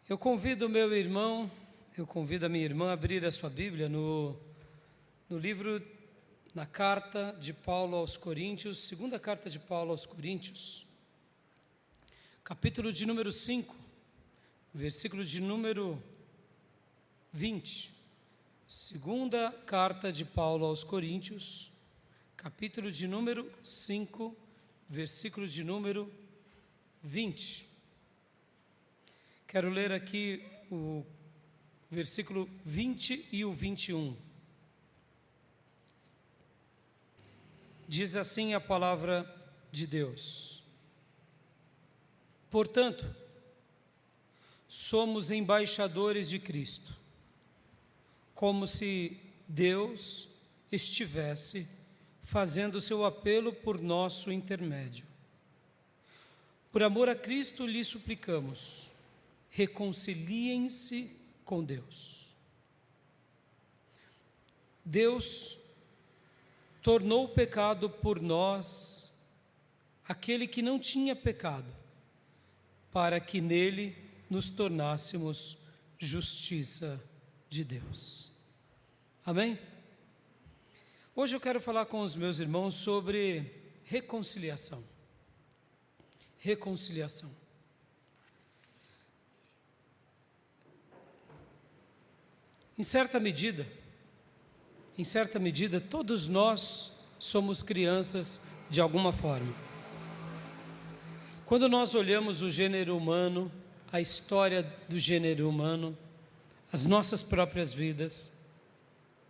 Eu convido o meu irmão, eu convido a minha irmã a abrir a sua Bíblia no livro, na carta de Paulo aos Coríntios, segunda carta de Paulo aos Coríntios, capítulo de número 5, versículo de número 20. Segunda carta de Paulo aos Coríntios, capítulo de número 5, versículo de número 20. Quero ler aqui o versículo 20 e o 21. Diz assim a palavra de Deus: portanto, somos embaixadores de Cristo, como se Deus estivesse fazendo seu apelo por nosso intermédio. Por amor a Cristo lhe suplicamos, reconciliem-se com Deus. Deus tornou o pecado por nós aquele que não tinha pecado, para que nele nos tornássemos justiça de Deus. Amém? Hoje eu quero falar com os meus irmãos sobre reconciliação. Reconciliação. Em certa medida, todos nós somos crianças de alguma forma. Quando nós olhamos o gênero humano, a história do gênero humano, as nossas próprias vidas,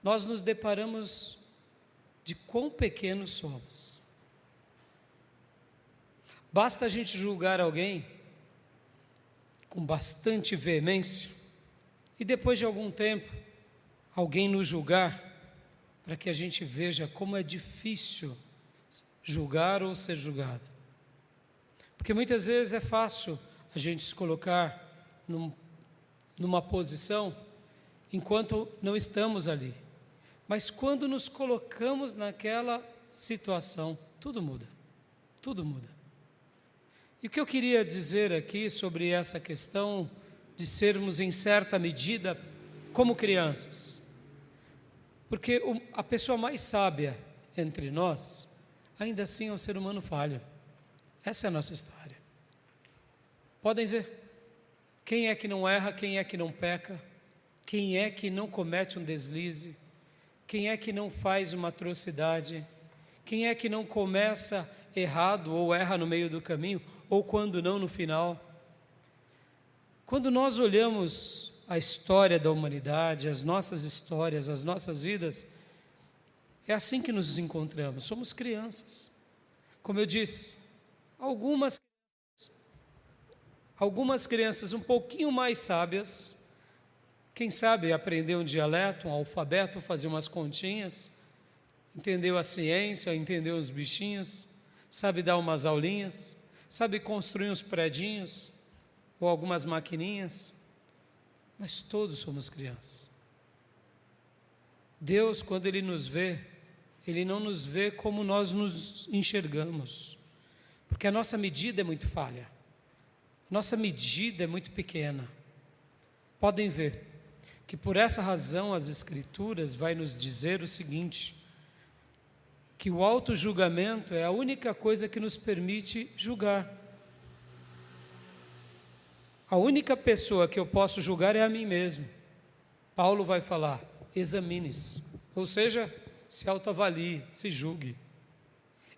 nós nos deparamos de quão pequenos somos. Basta a gente julgar alguém com bastante veemência e depois de algum tempo alguém nos julgar, para que a gente veja como é difícil julgar ou ser julgado. Porque muitas vezes é fácil a gente se colocar numa posição enquanto não estamos ali. Mas quando nos colocamos naquela situação, tudo muda. Tudo muda. E o que eu queria dizer aqui sobre essa questão de sermos, em certa medida, como crianças? Porque a pessoa mais sábia entre nós, ainda assim é um ser humano falho. Essa é a nossa história. Podem ver. Quem é que não erra, quem é que não peca, quem é que não comete um deslize, quem é que não faz uma atrocidade, quem é que não começa errado ou erra no meio do caminho, ou quando não no final. Quando nós olhamos a história da humanidade, as nossas histórias, as nossas vidas, é assim que nos encontramos, somos crianças. Como eu disse, algumas crianças um pouquinho mais sábias, quem sabe aprendeu um dialeto, um alfabeto, fazer umas continhas, entendeu a ciência, entendeu os bichinhos, sabe dar umas aulinhas, sabe construir uns predinhos, ou algumas maquininhas. Mas todos somos crianças. Deus, quando Ele nos vê, Ele não nos vê como nós nos enxergamos, porque a nossa medida é muito falha, nossa medida é muito pequena. Podem ver que por essa razão as Escrituras vai nos dizer o seguinte, que o auto-julgamento é a única coisa que nos permite julgar. A única pessoa que eu posso julgar é a mim mesmo. Paulo vai falar, examine-se, ou seja, se autoavalie, se julgue.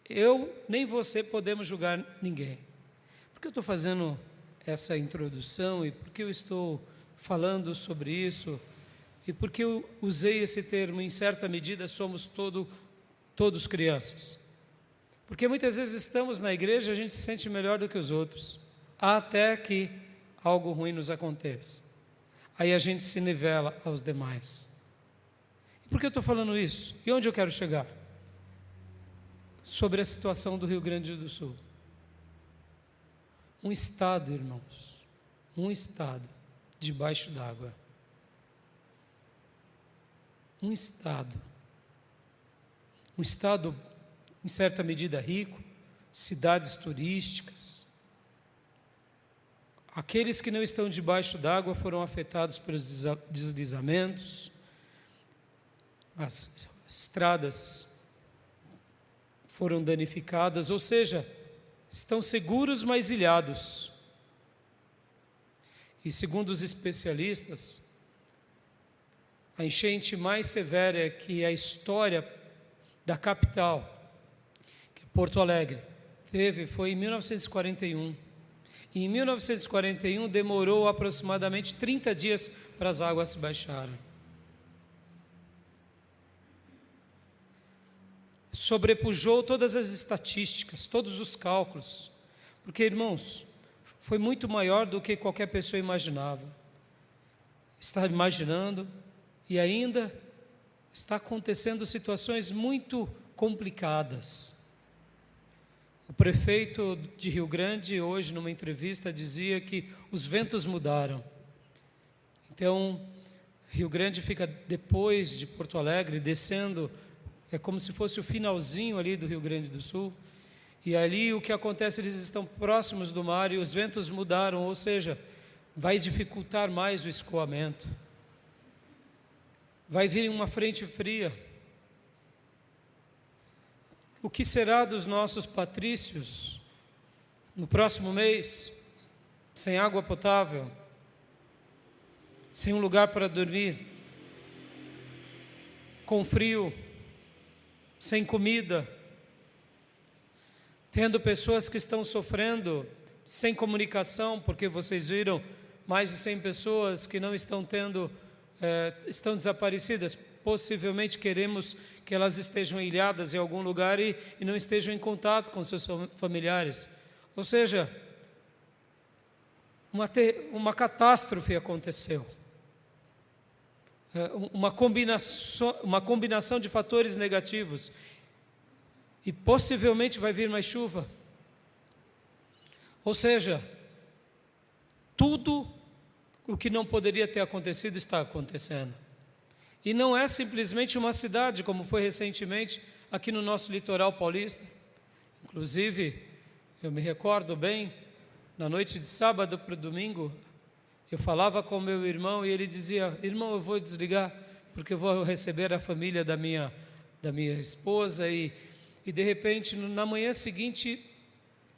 Eu nem você podemos julgar ninguém. Por que eu estou fazendo essa introdução e por que eu estou falando sobre isso? E por que eu usei esse termo, em certa medida somos todos crianças? Porque muitas vezes estamos na igreja e a gente se sente melhor do que os outros, até que algo ruim nos aconteça. Aí a gente se nivela aos demais. E por que eu estou falando isso? E onde eu quero chegar? Sobre a situação do Rio Grande do Sul. Um estado, irmãos, um estado debaixo d'água. Um estado, em certa medida rico, cidades turísticas, Aqueles que não estão debaixo d'água foram afetados pelos deslizamentos, as estradas foram danificadas, ou seja, estão seguros, mas ilhados. E segundo os especialistas, a enchente mais severa que a história da capital, que é Porto Alegre, teve foi em 1941. E em 1941 demorou aproximadamente 30 dias para as águas se baixarem. Sobrepujou todas as estatísticas, todos os cálculos, porque, irmãos, foi muito maior do que qualquer pessoa imaginava. Está imaginando e ainda está acontecendo situações muito complicadas. O prefeito de Rio Grande, hoje, numa entrevista, dizia que os ventos mudaram. Então, Rio Grande fica depois de Porto Alegre, descendo, é como se fosse o finalzinho ali do Rio Grande do Sul. E ali o que acontece, eles estão próximos do mar e os ventos mudaram, ou seja, vai dificultar mais o escoamento. Vai vir uma frente fria. O que será dos nossos patrícios no próximo mês, sem água potável, sem um lugar para dormir, com frio, sem comida, tendo pessoas que estão sofrendo, sem comunicação, porque vocês viram mais de 100 pessoas que não estão tendo, estão desaparecidas. Possivelmente queremos que elas estejam ilhadas em algum lugar e não estejam em contato com seus familiares. Ou seja, uma catástrofe aconteceu. Uma combinação de fatores negativos. E possivelmente vai vir mais chuva. Ou seja, tudo o que não poderia ter acontecido está acontecendo. E não é simplesmente uma cidade, como foi recentemente aqui no nosso litoral paulista. Inclusive, eu me recordo bem, na noite de sábado para o domingo, eu falava com meu irmão e ele dizia: irmão, eu vou desligar, porque eu vou receber a família da minha esposa. E de repente, na manhã seguinte,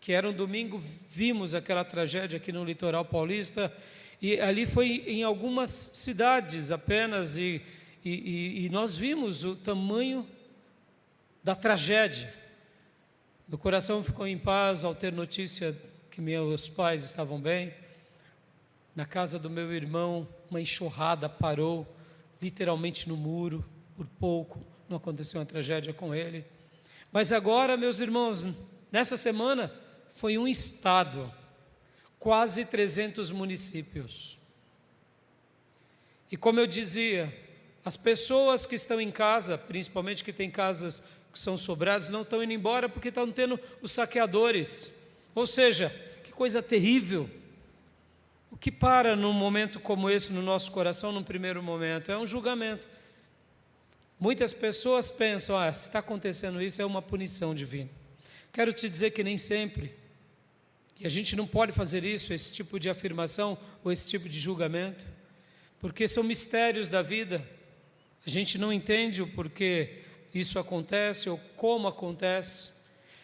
que era um domingo, vimos aquela tragédia aqui no litoral paulista. E ali foi em algumas cidades apenas, e nós vimos o tamanho da tragédia. Meu coração ficou em paz ao ter notícia que meus pais estavam bem. Na casa do meu irmão, uma enxurrada parou, literalmente no muro, por pouco não aconteceu uma tragédia com ele. Mas agora, meus irmãos, nessa semana, foi um estado, quase 300 municípios. E como eu dizia, as pessoas que estão em casa, principalmente que têm casas que são sobradas, não estão indo embora porque estão tendo os saqueadores. Ou seja, que coisa terrível. O que para num momento como esse no nosso coração, num primeiro momento, é um julgamento. Muitas pessoas pensam: se está acontecendo isso, é uma punição divina. Quero te dizer que nem sempre. E a gente não pode fazer isso, esse tipo de afirmação ou esse tipo de julgamento, porque são mistérios da vida. A gente não entende o porquê isso acontece ou como acontece.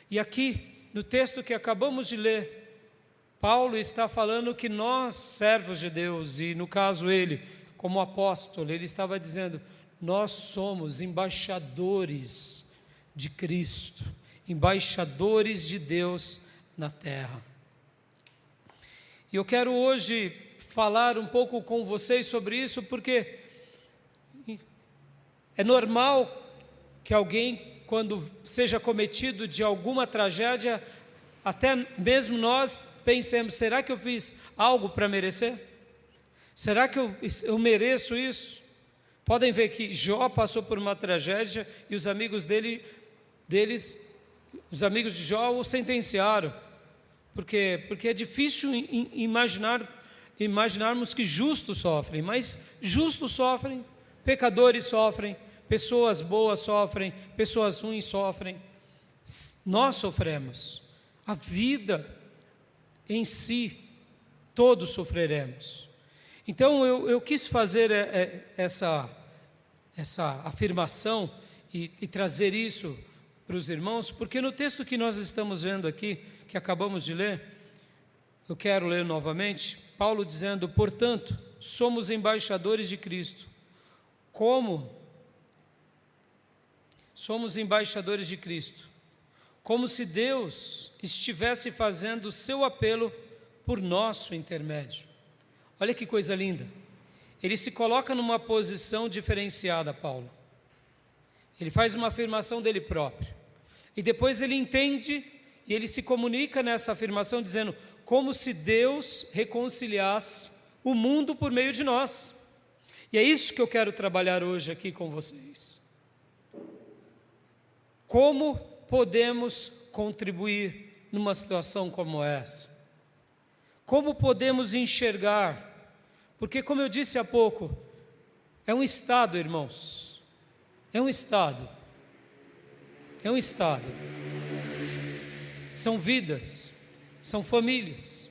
E aqui, no texto que acabamos de ler, Paulo está falando que nós, servos de Deus, e no caso ele, como apóstolo, ele estava dizendo: nós somos embaixadores de Cristo, embaixadores de Deus na terra. E eu quero hoje falar um pouco com vocês sobre isso, porque é normal que alguém, quando seja cometido de alguma tragédia, até mesmo nós pensemos: será que eu fiz algo para merecer? Será que eu mereço isso? Podem ver que Jó passou por uma tragédia e os amigos os amigos de Jó o sentenciaram. Porque é difícil imaginarmos que justos sofrem, mas justos sofrem, pecadores sofrem, pessoas boas sofrem, pessoas ruins sofrem. Nós sofremos. A vida em si todos sofreremos. Então eu quis fazer essa afirmação e trazer isso para os irmãos, porque no texto que nós estamos vendo aqui, que acabamos de ler, eu quero ler novamente, Paulo dizendo: portanto, somos embaixadores de Cristo. Como? Somos embaixadores de Cristo, como se Deus estivesse fazendo o seu apelo por nosso intermédio. Olha que coisa linda. Ele se coloca numa posição diferenciada, Paulo. Ele faz uma afirmação dele próprio. E depois ele entende e ele se comunica nessa afirmação dizendo: como se Deus reconciliasse o mundo por meio de nós. E é isso que eu quero trabalhar hoje aqui com vocês. Como podemos contribuir numa situação como essa? Como podemos enxergar? Porque, como eu disse há pouco, é um estado, irmãos. É um estado. É um estado. São vidas, são famílias,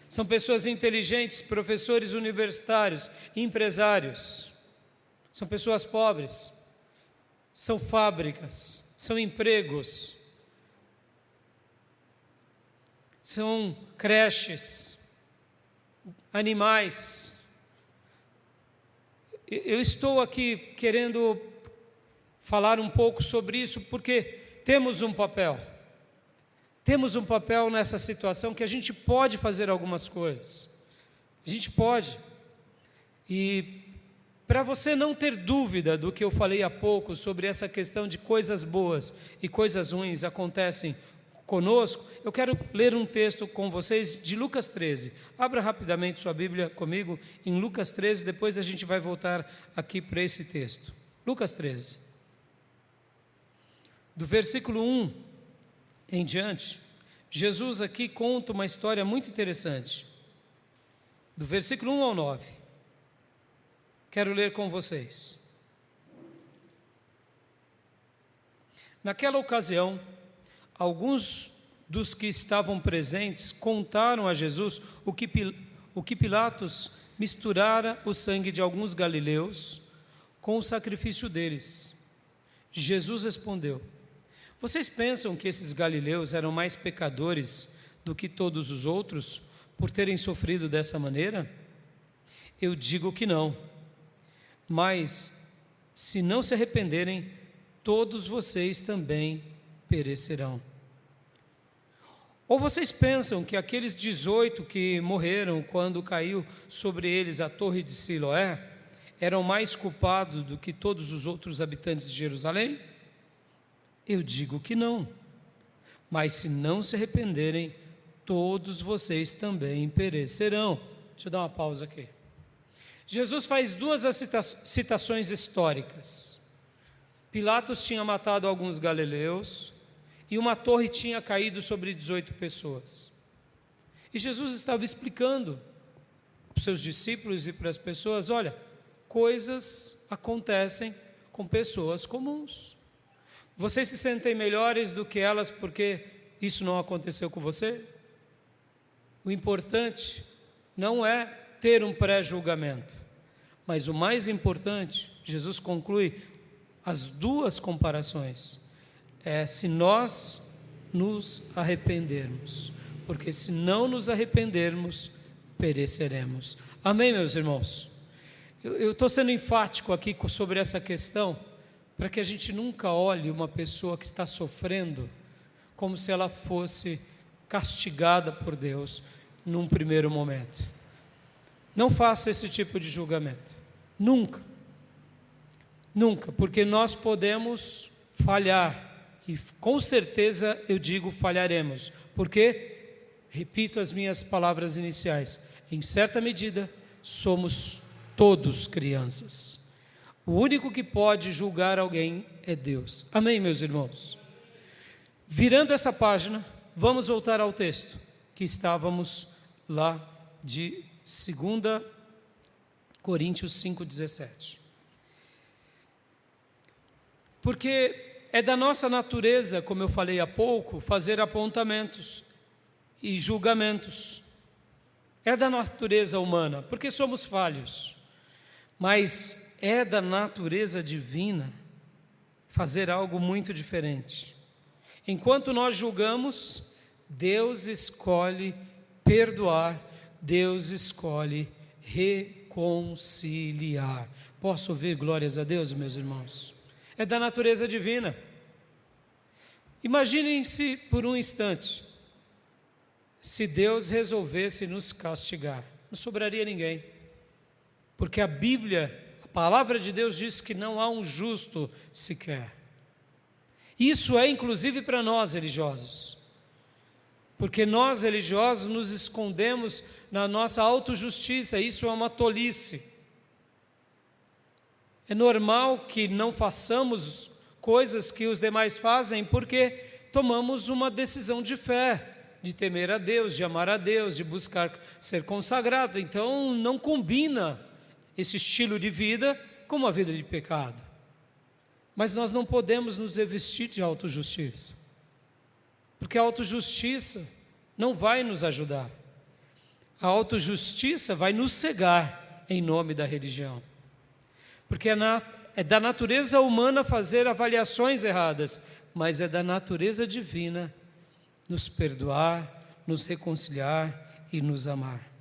são pessoas inteligentes, professores universitários, empresários, são pessoas pobres, são fábricas, são empregos, são creches, animais. Eu estou aqui querendo falar um pouco sobre isso porque temos um papel nessa situação que a gente pode fazer algumas coisas, a gente pode. E para você não ter dúvida do que eu falei há pouco sobre essa questão de coisas boas e coisas ruins acontecem conosco, eu quero ler um texto com vocês de Lucas 13. Abra rapidamente sua Bíblia comigo em Lucas 13, depois a gente vai voltar aqui para esse texto. Lucas 13. Do versículo 1 em diante, Jesus aqui conta uma história muito interessante. Do versículo 1 ao 9. Quero ler com vocês. Naquela ocasião, alguns dos que estavam presentes contaram a Jesus o que Pilatos misturara o sangue de alguns galileus com o sacrifício deles. Jesus respondeu: vocês pensam que esses galileus eram mais pecadores do que todos os outros por terem sofrido dessa maneira? Eu digo que não. Mas, se não se arrependerem, todos vocês também perecerão. Ou vocês pensam que aqueles 18 que morreram quando caiu sobre eles a torre de Siloé eram mais culpados do que todos os outros habitantes de Jerusalém? Eu digo que não. Mas se não se arrependerem, todos vocês também perecerão. Deixa eu dar uma pausa aqui. Jesus faz duas citações históricas. Pilatos tinha matado alguns galileus e uma torre tinha caído sobre 18 pessoas. E Jesus estava explicando para os seus discípulos e para as pessoas: olha, coisas acontecem com pessoas comuns. Vocês se sentem melhores do que elas porque isso não aconteceu com você? O importante não é ter um pré-julgamento, mas o mais importante, Jesus conclui as duas comparações, é se nós nos arrependermos, porque se não nos arrependermos, pereceremos. Amém, meus irmãos? Eu estou sendo enfático aqui sobre essa questão, para que a gente nunca olhe uma pessoa que está sofrendo como se ela fosse castigada por Deus num primeiro momento. Não faça esse tipo de julgamento, nunca, nunca, porque nós podemos falhar, e com certeza eu digo falharemos, porque, repito as minhas palavras iniciais, em certa medida somos todos crianças. O único que pode julgar alguém é Deus. Amém, meus irmãos? Virando essa página, vamos voltar ao texto que estávamos lá de 2 Coríntios 5,17. Porque é da nossa natureza, como eu falei há pouco, fazer apontamentos e julgamentos. é da natureza humana, porque somos falhos, mas é da natureza divina fazer algo muito diferente. Enquanto nós julgamos, Deus escolhe perdoar, Deus escolhe reconciliar. Posso ouvir glórias a Deus, meus irmãos? É da natureza divina. Imaginem-se por um instante, se Deus resolvesse nos castigar, não sobraria ninguém, porque a Bíblia, a palavra de Deus diz que não há um justo sequer. Isso é inclusive para nós religiosos, porque nós religiosos nos escondemos na nossa autojustiça, isso é uma tolice. É normal que não façamos coisas que os demais fazem, porque tomamos uma decisão de fé, de temer a Deus, de amar a Deus, de buscar ser consagrado. Então não combina esse estilo de vida com uma vida de pecado. Mas nós não podemos nos revestir de autojustiça, porque a autojustiça não vai nos ajudar. A autojustiça vai nos cegar em nome da religião, porque é da natureza humana fazer avaliações erradas, mas é da natureza divina nos perdoar, nos reconciliar e nos amar.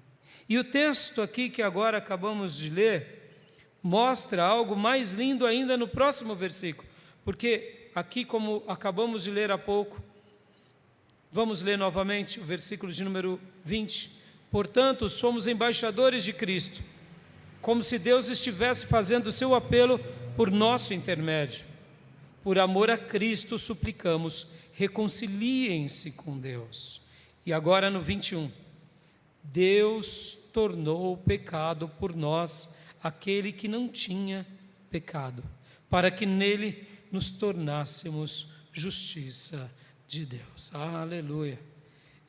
E o texto aqui que agora acabamos de ler mostra algo mais lindo ainda no próximo versículo, porque aqui, como acabamos de ler há pouco, vamos ler novamente o versículo de número 20. Portanto, somos embaixadores de Cristo, como se Deus estivesse fazendo o seu apelo por nosso intermédio. Por amor a Cristo suplicamos, reconciliem-se com Deus. E agora no 21, Deus tornou pecado por nós aquele que não tinha pecado, para que nele nos tornássemos justiça de Deus. Aleluia.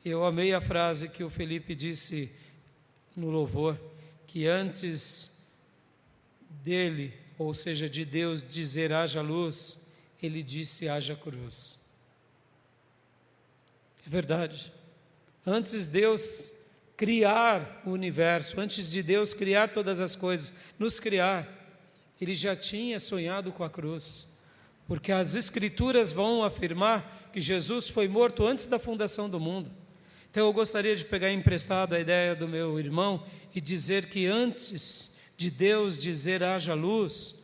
Eu amei a frase que o Felipe disse no louvor, que antes dele, ou seja, de Deus dizer haja luz, ele disse haja cruz. É verdade. Antes Deus criar o universo, antes de Deus criar todas as coisas, nos criar, Ele já tinha sonhado com a cruz, porque as Escrituras vão afirmar que Jesus foi morto antes da fundação do mundo. Então eu gostaria de pegar emprestado a ideia do meu irmão e dizer que antes de Deus dizer haja luz,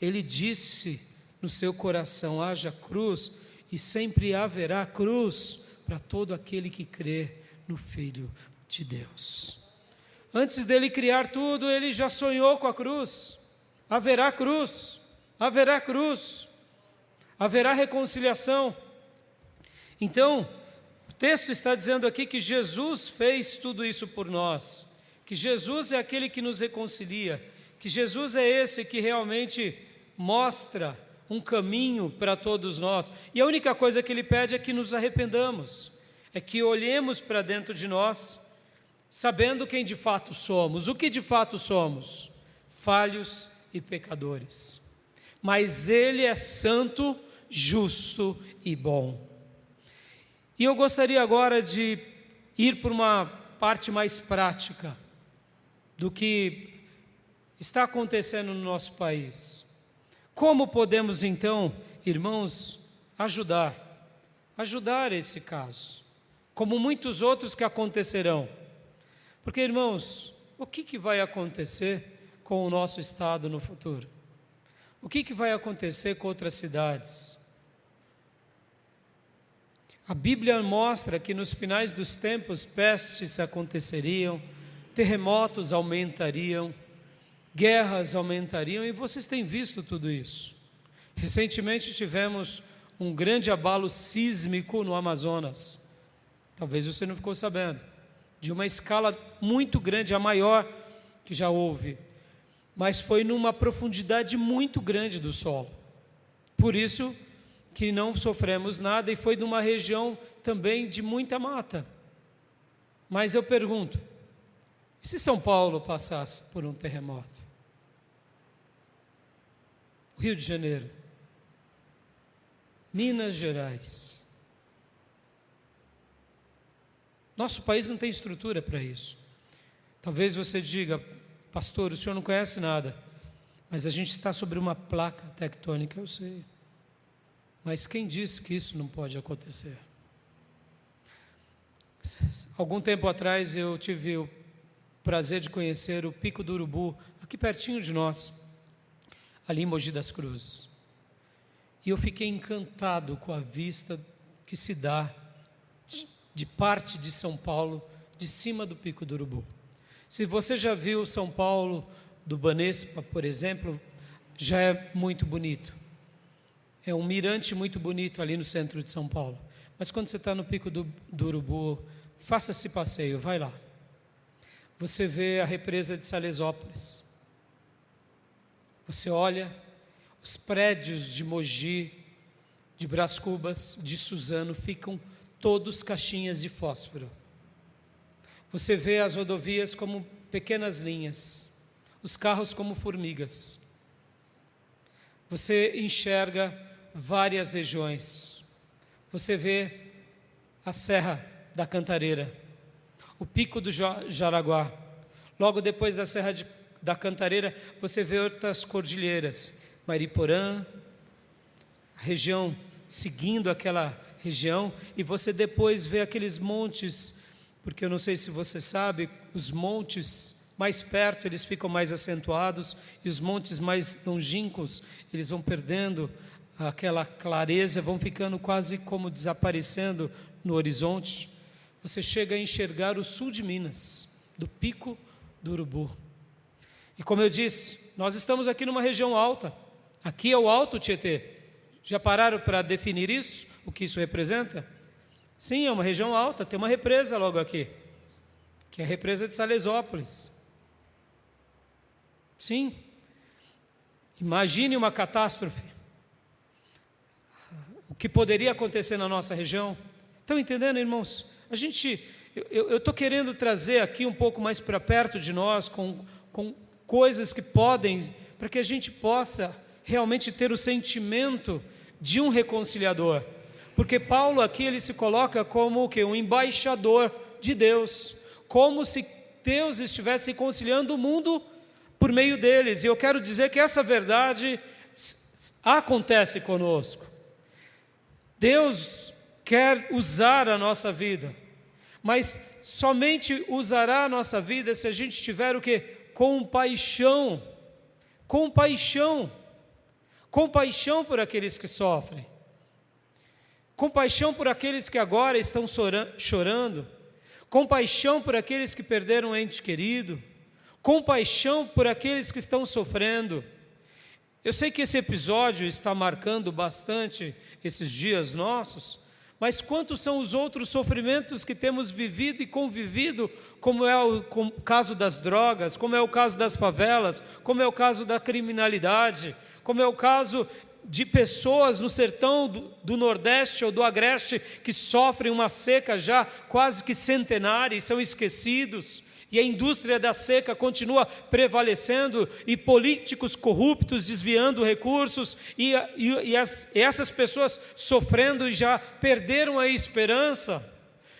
Ele disse no seu coração haja cruz, e sempre haverá cruz para todo aquele que crê no Filho de Deus. Antes dele criar tudo, ele já sonhou com a cruz. Haverá cruz, haverá cruz, haverá reconciliação. Então, o texto está dizendo aqui que Jesus fez tudo isso por nós, que Jesus é aquele que nos reconcilia, que Jesus é esse que realmente mostra um caminho para todos nós. E a única coisa que Ele pede é que nos arrependamos, é que olhemos para dentro de nós, sabendo quem de fato somos. O que de fato somos? Falhos e pecadores. Mas Ele é santo, justo e bom. E eu gostaria agora de ir por uma parte mais prática do que está acontecendo no nosso país. Como podemos então, irmãos, ajudar esse caso, como muitos outros que acontecerão? Porque, irmãos, o que vai acontecer com o nosso estado no futuro? O que vai acontecer com outras cidades? A Bíblia mostra que nos finais dos tempos pestes aconteceriam, terremotos aumentariam, guerras aumentariam, e vocês têm visto tudo isso. Recentemente tivemos um grande abalo sísmico no Amazonas. Talvez você não ficou sabendo. De uma escala muito grande, a maior que já houve. Mas foi numa profundidade muito grande do solo. Por isso que não sofremos nada, e foi numa região também de muita mata. Mas eu pergunto, e se São Paulo passasse por um terremoto? O Rio de Janeiro, Minas Gerais. Nosso país não tem estrutura para isso. Talvez você diga, pastor, o senhor não conhece nada, mas a gente está sobre uma placa tectônica, eu sei. Mas quem disse que isso não pode acontecer? Algum tempo atrás eu tive o prazer de conhecer o Pico do Urubu, aqui pertinho de nós, ali em Mogi das Cruzes. E eu fiquei encantado com a vista que se dá de parte de São Paulo, de cima do Pico do Urubu. Se você já viu São Paulo do Banespa, por exemplo, já é muito bonito. É um mirante muito bonito ali no centro de São Paulo. Mas quando você está no Pico do Urubu, faça esse passeio, vai lá. Você vê a represa de Salesópolis. Você olha os prédios de Mogi, de Brás Cubas, de Suzano, ficam todos caixinhas de fósforo. Você vê as rodovias como pequenas linhas, os carros como formigas. Você enxerga várias regiões. Você vê a Serra da Cantareira, o Pico do Jaraguá. Logo depois da Serra da Cantareira, você vê outras cordilheiras, Mariporã, a região seguindo aquela região, e você depois vê aqueles montes, porque eu não sei se você sabe, os montes mais perto eles ficam mais acentuados, e os montes mais longínquos eles vão perdendo aquela clareza, vão ficando quase como desaparecendo no horizonte. Você chega a enxergar o sul de Minas, do Pico do Urubu. E como eu disse, nós estamos aqui numa região alta, aqui é o Alto Tietê. Já pararam para definir isso? O que isso representa? Sim, é uma região alta, tem uma represa logo aqui, que é a represa de Salesópolis. Sim, imagine uma catástrofe, o que poderia acontecer na nossa região. Estão entendendo, irmãos? Eu estou querendo trazer aqui um pouco mais para perto de nós, com coisas que podem, para que a gente possa realmente ter o sentimento de um reconciliador. Porque Paulo aqui ele se coloca como o quê? Um embaixador de Deus, como se Deus estivesse reconciliando o mundo por meio deles. E eu quero dizer que essa verdade acontece conosco. Deus quer usar a nossa vida, mas somente usará a nossa vida se a gente tiver o quê? Compaixão. Compaixão por aqueles que sofrem. Compaixão por aqueles que agora estão chorando, compaixão por aqueles que perderam um ente querido, compaixão por aqueles que estão sofrendo. Eu sei que esse episódio está marcando bastante esses dias nossos, mas quantos são os outros sofrimentos que temos vivido e convivido, como é o caso das drogas, como é o caso das favelas, como é o caso da criminalidade, como é o caso de pessoas no sertão do Nordeste ou do Agreste que sofrem uma seca já quase que centenária e são esquecidos, e a indústria da seca continua prevalecendo, e políticos corruptos desviando recursos, e essas pessoas sofrendo e já perderam a esperança.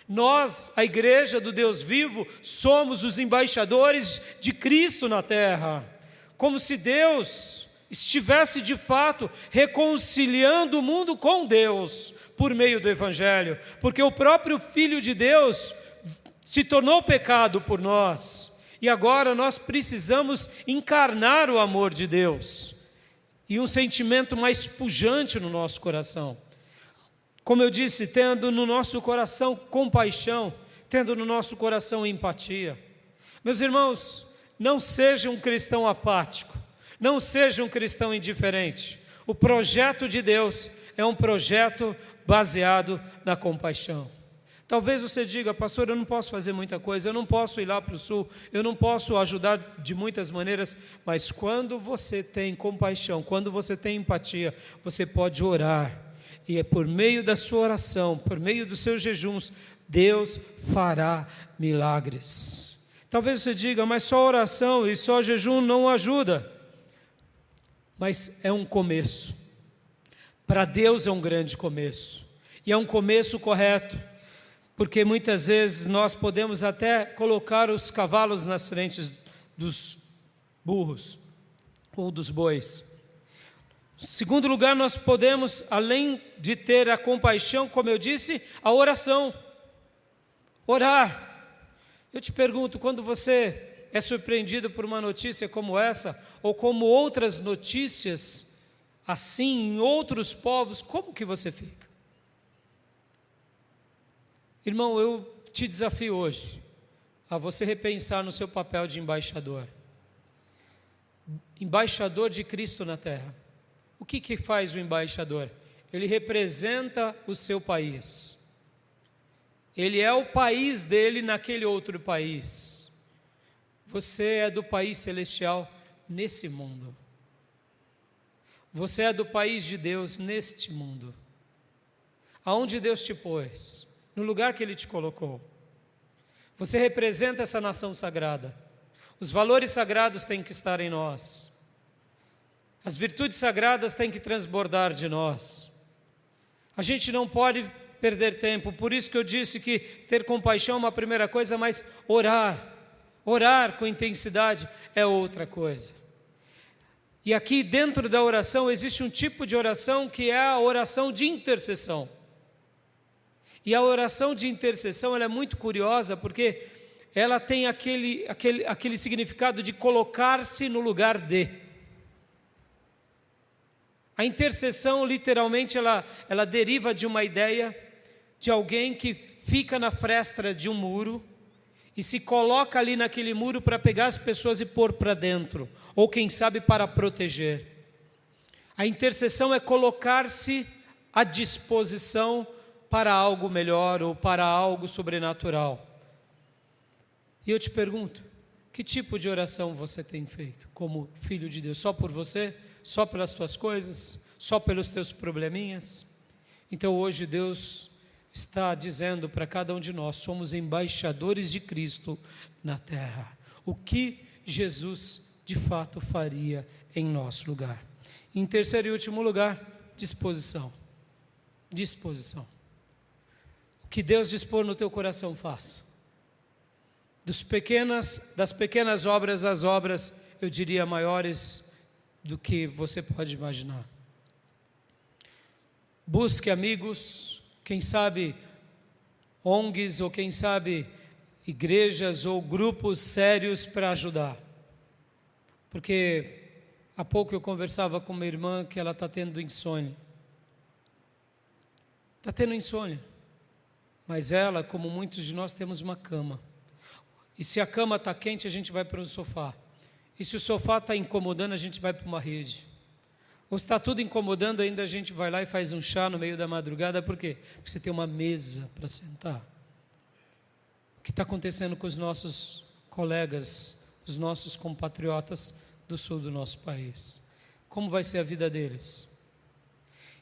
Nós, a igreja do Deus vivo, somos os embaixadores de Cristo na terra, como se Deus estivesse de fato reconciliando o mundo com Deus por meio do Evangelho, porque o próprio Filho de Deus se tornou pecado por nós, e agora nós precisamos encarnar o amor de Deus, e um sentimento mais pujante no nosso coração. Como eu disse, tendo no nosso coração compaixão, tendo no nosso coração empatia. Meus irmãos, não seja um cristão apático, não seja um cristão indiferente. O projeto de Deus é um projeto baseado na compaixão. Talvez você diga, pastor, eu não posso fazer muita coisa, eu não posso ir lá para o sul, eu não posso ajudar de muitas maneiras, mas quando você tem compaixão, quando você tem empatia, você pode orar, e é por meio da sua oração, por meio dos seus jejuns, Deus fará milagres. Talvez você diga, mas só oração e só jejum não ajuda. Mas é um começo. Para Deus é um grande começo. E é um começo correto. Porque muitas vezes nós podemos até colocar os cavalos nas frentes dos burros ou dos bois. Em segundo lugar, nós podemos, além de ter a compaixão, como eu disse, a oração. Orar. Eu te pergunto, quando você é surpreendido por uma notícia como essa, ou como outras notícias assim em outros povos, como que você fica? Irmão, eu te desafio hoje a você repensar no seu papel de embaixador. Embaixador de Cristo na terra. O que faz o embaixador? Ele representa o seu país. Ele é o país dele naquele outro país. Você é do país celestial nesse mundo. Você é do país de Deus neste mundo. Aonde Deus te pôs, no lugar que Ele te colocou. Você representa essa nação sagrada. Os valores sagrados têm que estar em nós. As virtudes sagradas têm que transbordar de nós. A gente não pode perder tempo, por isso que eu disse que ter compaixão é uma primeira coisa, mas orar com intensidade é outra coisa. E aqui dentro da oração existe um tipo de oração que é a oração de intercessão. E a oração de intercessão ela é muito curiosa porque ela tem aquele significado de colocar-se no lugar de. A intercessão literalmente ela deriva de uma ideia de alguém que fica na fresta de um muro e se coloca ali naquele muro para pegar as pessoas e pôr para dentro, ou quem sabe para proteger. A intercessão é colocar-se à disposição para algo melhor ou para algo sobrenatural. E eu te pergunto, que tipo de oração você tem feito como filho de Deus? Só por você? Só pelas tuas coisas? Só pelos teus probleminhas? Então hoje Deus está dizendo para cada um de nós, somos embaixadores de Cristo na terra. O que Jesus de fato faria em nosso lugar? Em terceiro e último lugar, disposição. Disposição. O que Deus dispor no teu coração, faça. Das pequenas obras às obras, eu diria maiores do que você pode imaginar. Busque amigos, quem sabe ONGs ou quem sabe igrejas ou grupos sérios para ajudar. Porque há pouco eu conversava com uma irmã que ela está tendo insônia. Está tendo insônia. Mas ela, como muitos de nós, temos uma cama. E se a cama está quente, a gente vai para um sofá. E se o sofá está incomodando, a gente vai para uma rede. Ou se está tudo incomodando, ainda a gente vai lá e faz um chá no meio da madrugada. Por quê? Porque você tem uma mesa para sentar. O que está acontecendo com os nossos colegas, os nossos compatriotas do sul do nosso país? Como vai ser a vida deles?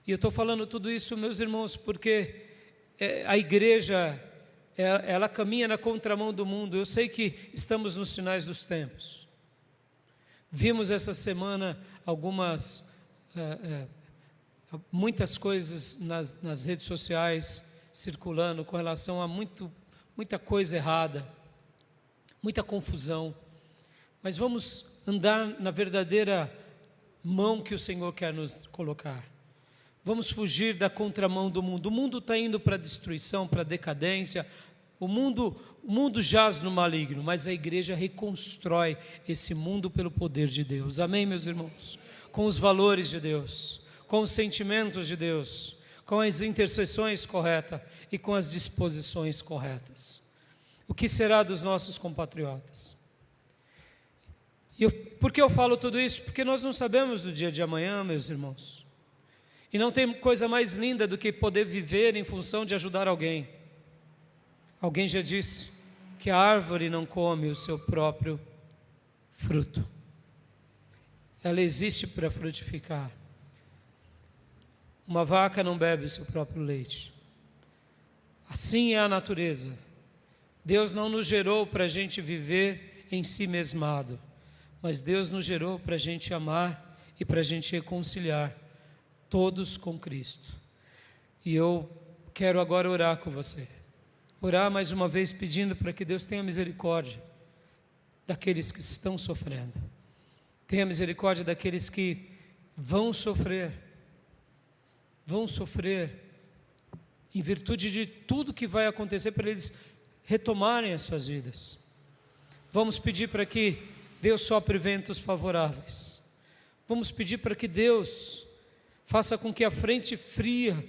E eu estou falando tudo isso, meus irmãos, porque a igreja, ela caminha na contramão do mundo. Eu sei que estamos nos finais dos tempos. Vimos essa semana muitas coisas nas redes sociais circulando com relação a muita coisa errada, muita confusão. Mas vamos andar na verdadeira mão que o Senhor quer nos colocar. Vamos fugir da contramão do mundo. O mundo está indo para a destruição, para a decadência. O mundo jaz no maligno, mas a igreja reconstrói esse mundo pelo poder de Deus. Amém, meus irmãos? Com os valores de Deus, com os sentimentos de Deus, com as intercessões corretas e com as disposições corretas. O que será dos nossos compatriotas? Por que eu falo tudo isso? Porque nós não sabemos do dia de amanhã, meus irmãos. E não tem coisa mais linda do que poder viver em função de ajudar alguém. Alguém já disse que a árvore não come o seu próprio fruto. Ela existe para frutificar. Uma vaca não bebe o seu próprio leite. Assim é a natureza. Deus não nos gerou para a gente viver em si mesmado, mas Deus nos gerou para a gente amar e para a gente reconciliar todos com Cristo. E eu quero agora orar com você. orar mais uma vez pedindo para que Deus tenha misericórdia daqueles que estão sofrendo. Tenha misericórdia daqueles que vão sofrer em virtude de tudo que vai acontecer, para eles retomarem as suas vidas. Vamos pedir para que Deus sopre ventos favoráveis. Vamos pedir para que Deus faça com que a frente fria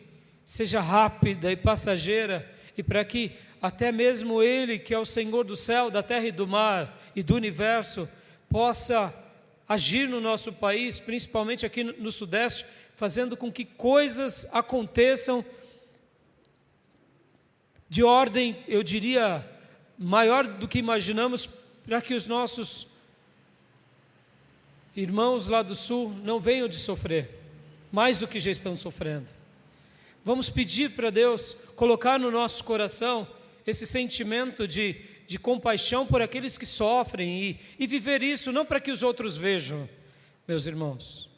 seja rápida e passageira, e para que até mesmo Ele, que é o Senhor do céu, da terra e do mar e do universo, possa agir no nosso país, principalmente aqui no Sudeste, fazendo com que coisas aconteçam de ordem, eu diria, maior do que imaginamos, para que os nossos irmãos lá do Sul não venham de sofrer, mais do que já estão sofrendo. Vamos pedir para Deus colocar no nosso coração esse sentimento de compaixão por aqueles que sofrem e viver isso, não para que os outros vejam, meus irmãos.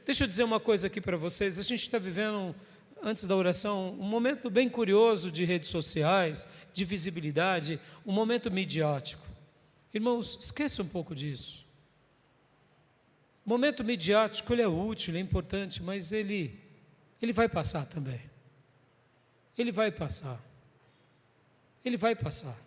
Deixa eu dizer uma coisa aqui para vocês. A gente está vivendo, antes da oração, um momento bem curioso de redes sociais, de visibilidade, um momento midiático. Irmãos, esqueça um pouco disso. O momento midiático, ele é útil, ele é importante, mas ele vai passar também. Ele vai passar. Ele vai passar.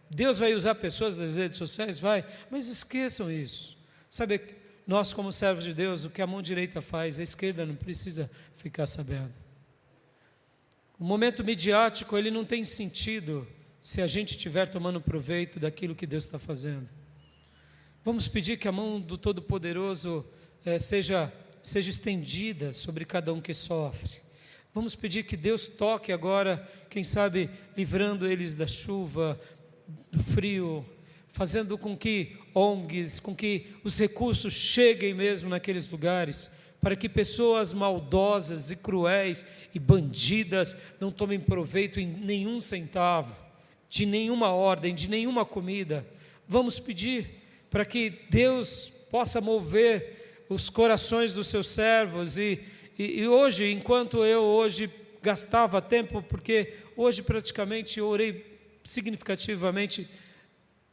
Deus vai usar pessoas das redes sociais? Vai, mas esqueçam isso. Sabe, nós como servos de Deus, o que a mão direita faz, a esquerda não precisa ficar sabendo. O momento midiático, ele não tem sentido se a gente estiver tomando proveito daquilo que Deus está fazendo. Vamos pedir que a mão do Todo-Poderoso seja estendida sobre cada um que sofre. Vamos pedir que Deus toque agora, quem sabe, livrando eles da chuva, do frio, fazendo com que ONGs, com que os recursos cheguem mesmo naqueles lugares, para que pessoas maldosas e cruéis e bandidas não tomem proveito em nenhum centavo, de nenhuma ordem, de nenhuma comida. Vamos pedir para que Deus possa mover os corações dos seus servos e hoje, enquanto eu hoje gastava tempo, porque hoje praticamente eu orei significativamente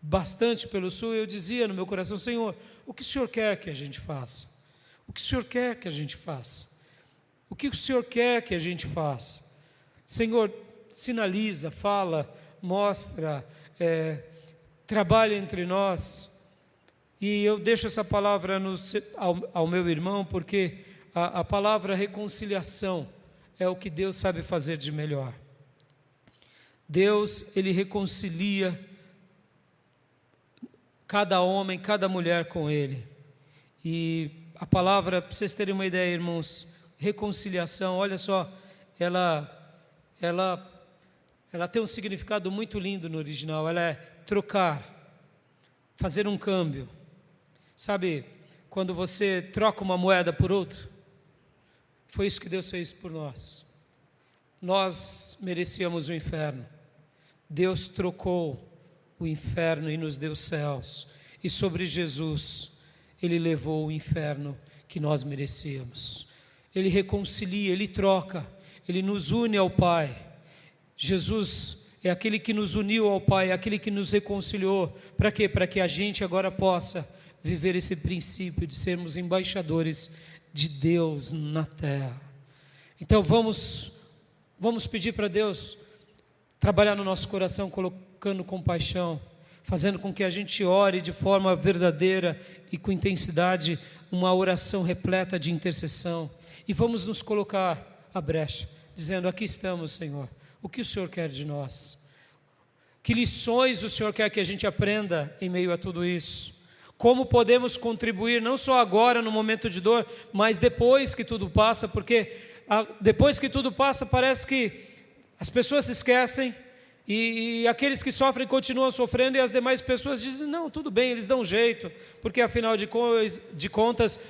bastante pelo Sul, eu dizia no meu coração: Senhor, o que o Senhor quer que a gente faça? O que o Senhor quer que a gente faça? O que o Senhor quer que a gente faça? Senhor, sinaliza, fala, mostra, trabalha entre nós. E eu deixo essa palavra ao meu irmão, porque a palavra reconciliação é o que Deus sabe fazer de melhor. Deus, Ele reconcilia cada homem, cada mulher com Ele. E a palavra, para vocês terem uma ideia, irmãos, reconciliação, olha só, ela tem um significado muito lindo no original. Ela é trocar, fazer um câmbio. Sabe, quando você troca uma moeda por outra? Foi isso que Deus fez por nós. Nós merecíamos o inferno. Deus trocou o inferno e nos deu céus. E sobre Jesus, Ele levou o inferno que nós merecíamos. Ele reconcilia, Ele troca, Ele nos une ao Pai. Jesus é aquele que nos uniu ao Pai, é aquele que nos reconciliou. Para quê? Para que a gente agora possa viver esse princípio de sermos embaixadores de Deus na terra. Então vamos pedir para Deus trabalhar no nosso coração, colocando compaixão, fazendo com que a gente ore de forma verdadeira e com intensidade, uma oração repleta de intercessão, e vamos nos colocar à brecha, dizendo: aqui estamos, Senhor, o que o Senhor quer de nós? Que lições o Senhor quer que a gente aprenda em meio a tudo isso? Como podemos contribuir, não só agora no momento de dor, mas depois que tudo passa, porque depois que tudo passa parece que as pessoas se esquecem e aqueles que sofrem continuam sofrendo, e as demais pessoas dizem: não, tudo bem, eles dão um jeito, porque afinal de contas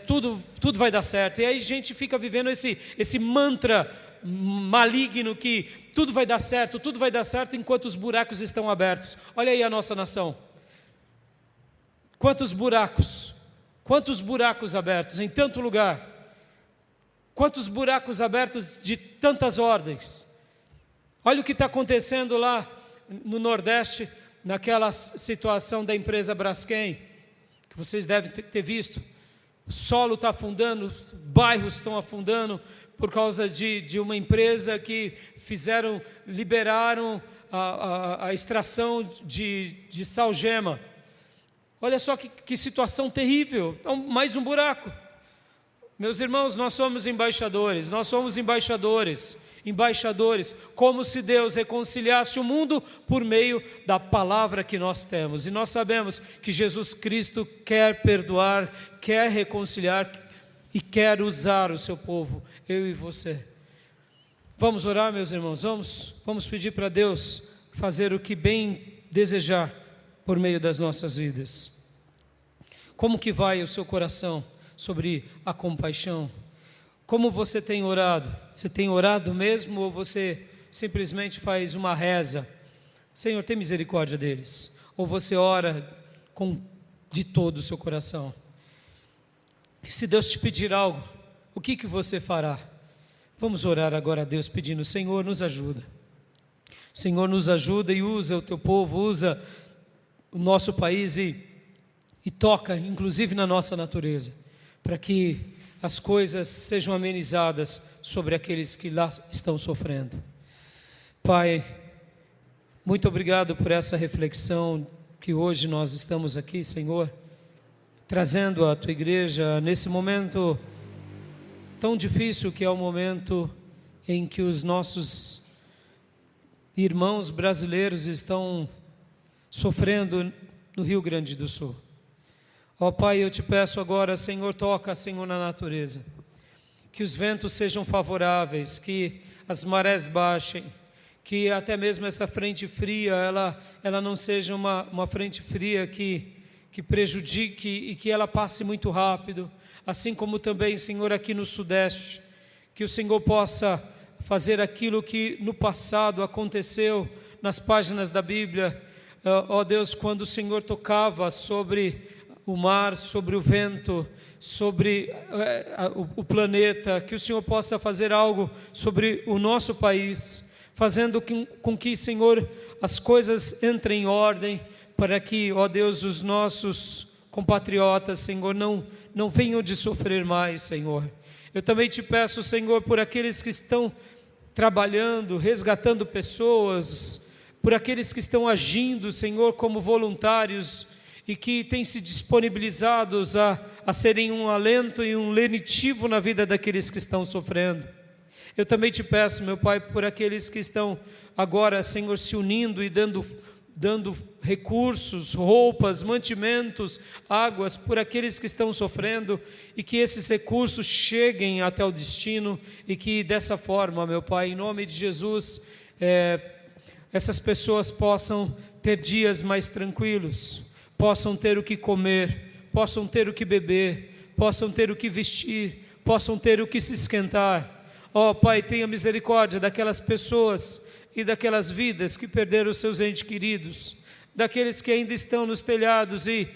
tudo vai dar certo. E aí a gente fica vivendo esse mantra maligno que tudo vai dar certo, enquanto os buracos estão abertos. Olha aí a nossa nação. Quantos buracos abertos em tanto lugar. Quantos buracos abertos de tantas ordens. Olha o que está acontecendo lá no Nordeste, naquela situação da empresa Braskem, que vocês devem ter visto. O solo está afundando, bairros estão afundando por causa de uma empresa que liberaram a extração de salgema. Olha só que situação terrível. Então, mais um buraco. Meus irmãos, nós somos embaixadores, como se Deus reconciliasse o mundo por meio da palavra que nós temos. E nós sabemos que Jesus Cristo quer perdoar, quer reconciliar e quer usar o seu povo, eu e você. Vamos orar, meus irmãos, vamos pedir para Deus fazer o que bem desejar por meio das nossas vidas. Como que vai o seu coração sobre a compaixão? Como você tem orado? Você tem orado mesmo ou você simplesmente faz uma reza? Senhor, tem misericórdia deles. Ou você ora de todo o seu coração? E se Deus te pedir algo, o que você fará? Vamos orar agora a Deus pedindo: Senhor, nos ajuda. Senhor, nos ajuda e usa o teu povo, usa o nosso país e toca inclusive na nossa natureza, para que as coisas sejam amenizadas sobre aqueles que lá estão sofrendo. Pai, muito obrigado por essa reflexão que hoje nós estamos aqui, Senhor, trazendo à tua igreja nesse momento tão difícil que é o momento em que os nossos irmãos brasileiros estão sofrendo no Rio Grande do Sul. Ó Pai, eu te peço agora, Senhor, toca, Senhor, na natureza, que os ventos sejam favoráveis, que as marés baixem, que até mesmo essa frente fria, ela não seja uma frente fria que prejudique e que ela passe muito rápido, assim como também, Senhor, aqui no Sudeste, que o Senhor possa fazer aquilo que no passado aconteceu nas páginas da Bíblia, ó Deus, quando o Senhor tocava sobre o mar, sobre o vento, sobre o planeta, que o Senhor possa fazer algo sobre o nosso país, fazendo com que, Senhor, as coisas entrem em ordem, para que, ó Deus, os nossos compatriotas, Senhor, não venham de sofrer mais, Senhor. Eu também te peço, Senhor, por aqueles que estão trabalhando, resgatando pessoas, por aqueles que estão agindo, Senhor, como voluntários, e que têm se disponibilizados a serem um alento e um lenitivo na vida daqueles que estão sofrendo. Eu também te peço, meu Pai, por aqueles que estão agora, Senhor, se unindo e dando recursos, roupas, mantimentos, águas, por aqueles que estão sofrendo, e que esses recursos cheguem até o destino, e que dessa forma, meu Pai, em nome de Jesus, essas pessoas possam ter dias mais tranquilos, possam ter o que comer, possam ter o que beber, possam ter o que vestir, possam ter o que se esquentar. Ó Pai, tenha misericórdia daquelas pessoas e daquelas vidas que perderam os seus entes queridos, daqueles que ainda estão nos telhados e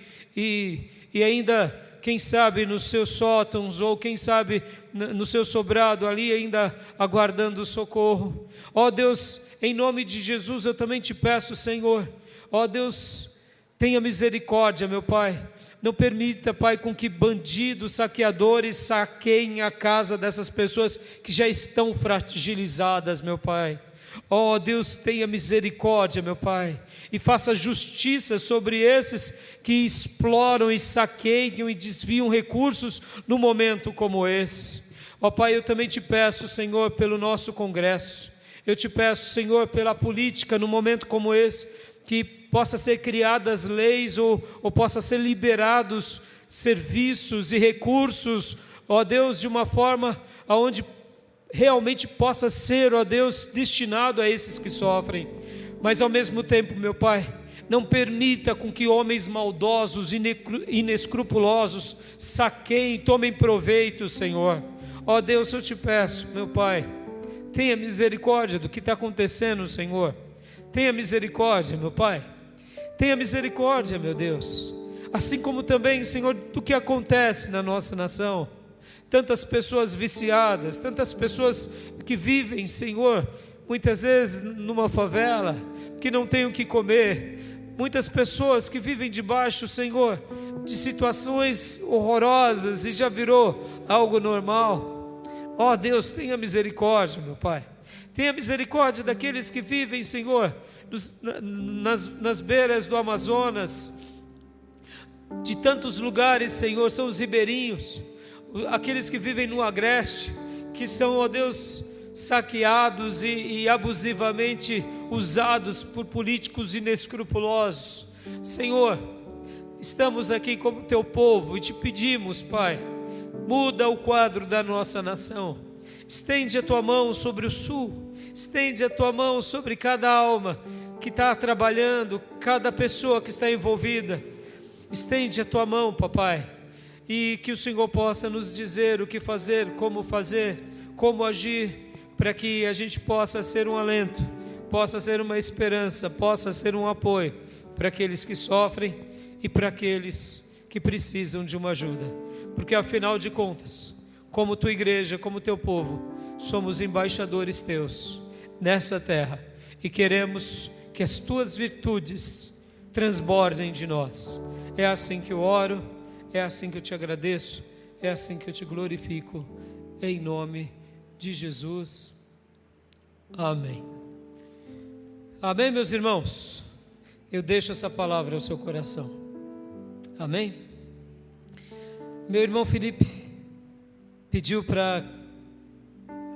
ainda, quem sabe, nos seus sótãos, ou quem sabe no seu sobrado ali, ainda aguardando o socorro. Ó Deus, em nome de Jesus, eu também te peço, Senhor, ó Deus, tenha misericórdia, meu Pai. Não permita, Pai, com que bandidos, saqueadores saqueiem a casa dessas pessoas que já estão fragilizadas, meu Pai. Ó Deus, tenha misericórdia, meu Pai, e faça justiça sobre esses que exploram e saqueiam e desviam recursos num momento como esse. Ó Pai, eu também te peço, Senhor, pelo nosso Congresso. Eu te peço, Senhor, pela política num momento como esse, que possa ser criadas leis ou possa ser liberados serviços e recursos, ó Deus, de uma forma onde realmente possa ser, ó Deus, destinado a esses que sofrem. Mas ao mesmo tempo, meu Pai, não permita com que homens maldosos, inescrupulosos, saqueiem, tomem proveito, Senhor. Ó Deus, eu te peço, meu Pai, tenha misericórdia do que está acontecendo, Senhor. Tenha misericórdia, meu Pai. Tenha misericórdia, meu Deus. Assim como também, Senhor, do que acontece na nossa nação. tantas pessoas viciadas, tantas pessoas que vivem, Senhor, muitas vezes numa favela, que não têm o que comer, muitas pessoas que vivem debaixo, Senhor, de situações horrorosas e já virou algo normal. Ó Deus, tenha misericórdia, meu Pai. Tenha misericórdia daqueles que vivem, Senhor, nas beiras do Amazonas, de tantos lugares, Senhor, são os ribeirinhos, aqueles que vivem no agreste, que são, ó Deus, saqueados e abusivamente usados por políticos inescrupulosos. Senhor, estamos aqui como teu povo e te pedimos, Pai, muda o quadro da nossa nação. Estende a tua mão sobre o sul, estende a tua mão sobre cada alma que está trabalhando, cada pessoa que está envolvida. Estende a tua mão, papai, e que o Senhor possa nos dizer o que fazer, como agir, para que a gente possa ser um alento, possa ser uma esperança, possa ser um apoio para aqueles que sofrem e para aqueles que precisam de uma ajuda. Porque afinal de contas, como tua igreja, como teu povo, somos embaixadores teus nessa terra e queremos que as tuas virtudes transbordem de nós. É assim que eu oro, é assim que eu te agradeço, é assim que eu te glorifico, em nome de Jesus. Amém. Amém, meus irmãos. Eu deixo essa palavra ao seu coração. Amém. Meu irmão Felipe pediu para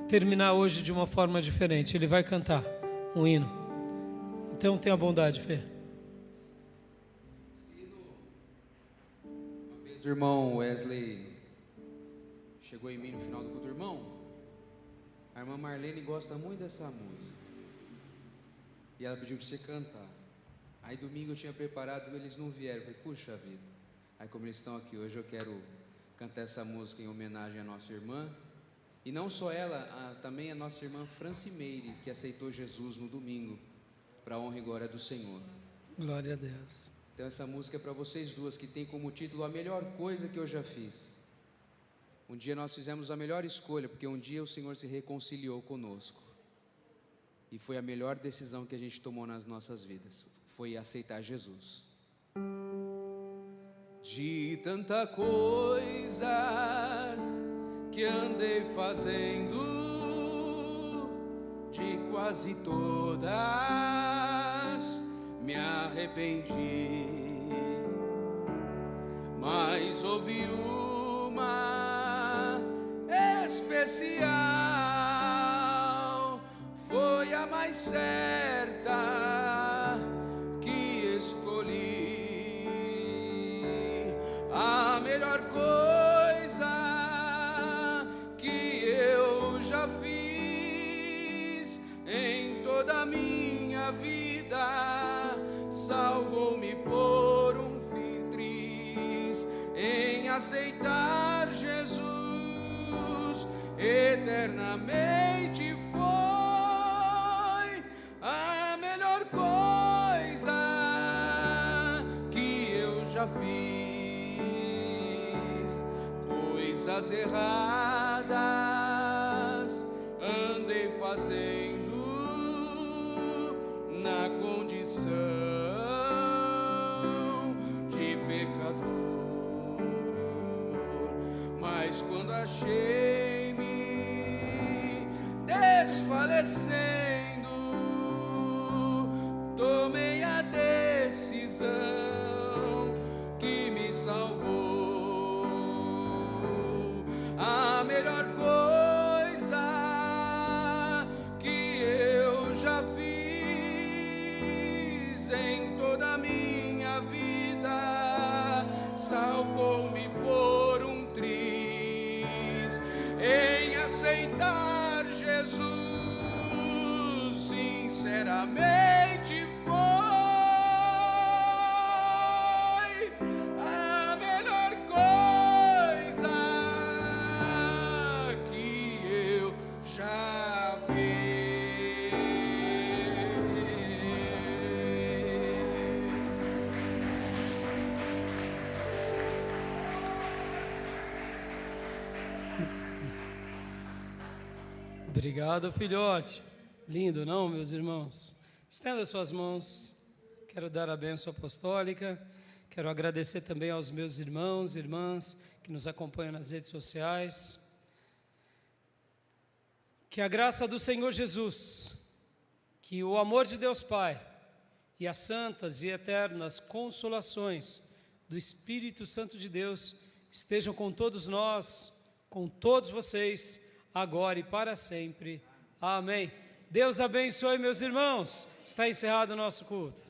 terminar hoje de uma forma diferente. Ele vai cantar um hino. Então tenha bondade, Fê. Uma vez o irmão Wesley chegou em mim no final do culto. Irmão, a irmã Marlene gosta muito dessa música e ela pediu para você cantar. Aí domingo eu tinha preparado, eles não vieram. Eu falei, puxa vida. Aí como eles estão aqui hoje, eu quero cantar essa música em homenagem à nossa irmã. E não só ela, também a nossa irmã Francimeire, que aceitou Jesus no domingo, para a honra e glória do Senhor. Glória a Deus. Então essa música é para vocês duas, que tem como título A Melhor Coisa que Eu Já Fiz. Um dia nós fizemos a melhor escolha, porque um dia o Senhor se reconciliou conosco. E foi a melhor decisão que a gente tomou nas nossas vidas, foi aceitar Jesus. De tanta coisa que andei fazendo, de quase todas me arrependi, mas houve uma especial, foi a mais certa que escolhi. A melhor coisa que eu já fiz em toda a minha vida, salvou-me por um fim triste em aceitar Jesus. Eternamente foi a melhor coisa que eu já fiz. Coisas erradas andei fazendo na condição de pecador, mas quando achei-me desfalecendo, tomei a decisão que me salvou. A melhor coisa que eu já fiz em toda a minha vida, salvou-me por um triz em aceitar Jesus. Sinceramente foi a melhor coisa que eu já fiz. Obrigado, filhote. Lindo, não, meus irmãos? Estenda suas mãos. Quero dar a bênção apostólica. Quero agradecer também aos meus irmãos e irmãs que nos acompanham nas redes sociais. Que a graça do Senhor Jesus, que o amor de Deus Pai e as santas e eternas consolações do Espírito Santo de Deus estejam com todos nós, com todos vocês, agora e para sempre. Amém. Deus abençoe, meus irmãos. Está encerrado o nosso culto.